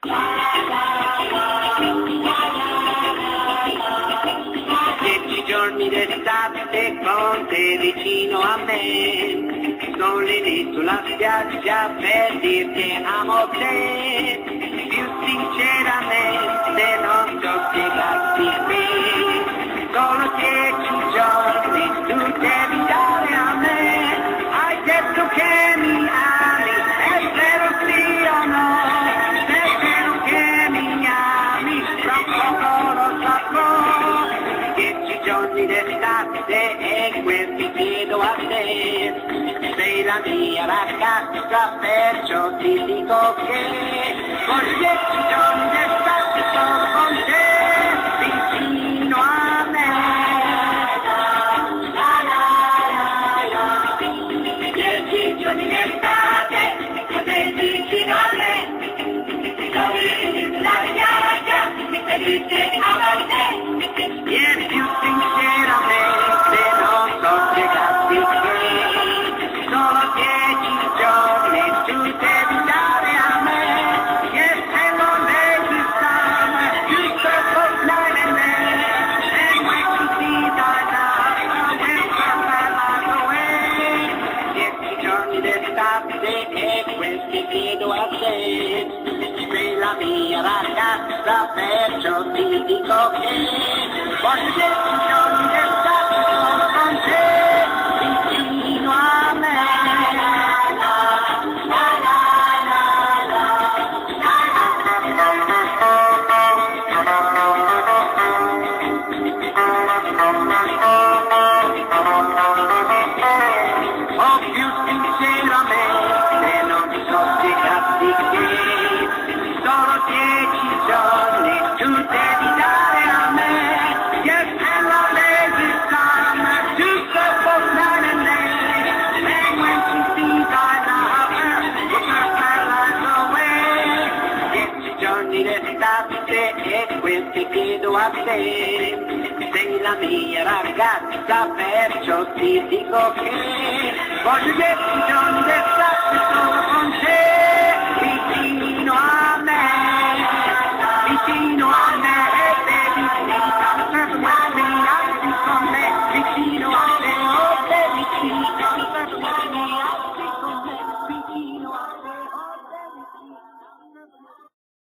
10 giorni d'estate con te vicino a me, sono lì sulla spiaggia per dirti amo te, più sinceramente non so spiegarti qui, solo 10 giorni tu devi dare a me, hai detto che mi ami, è vero sì o no, è vero che mi ami, tra poco lo saprò, 10 giorni d'estate e quel che chiedo a te, sei la mia ragazza, perciò ti dico che con 10 giorni d'estate sono con te, vicino a me. 10 giorni d'estate, con te vicino a me, sono la mia ragazza, felice a te. E più sinceramente non so spiegarti che solo 10 giorni tu devi dare a me, che se non esistano you circle night and day, and when you see that love will come away. 10 giorni d'estate e quel che chiedo a te, sei la mia ragazza, perciò ti dico che voglio 10 giorni d'estate solo con te, vicino a me. Oh, più sinceramente non so spiegarti che solo 10 giorni tu devi dare a me. Yes, and love lazy summer, two circles night and day. And when she sees I love her, look her lies away. 10 giorni d'estate e quel che chiedo a te, sei la mia ragazza, perciò ti dico che voglio 10 giorni d'estate solo con te.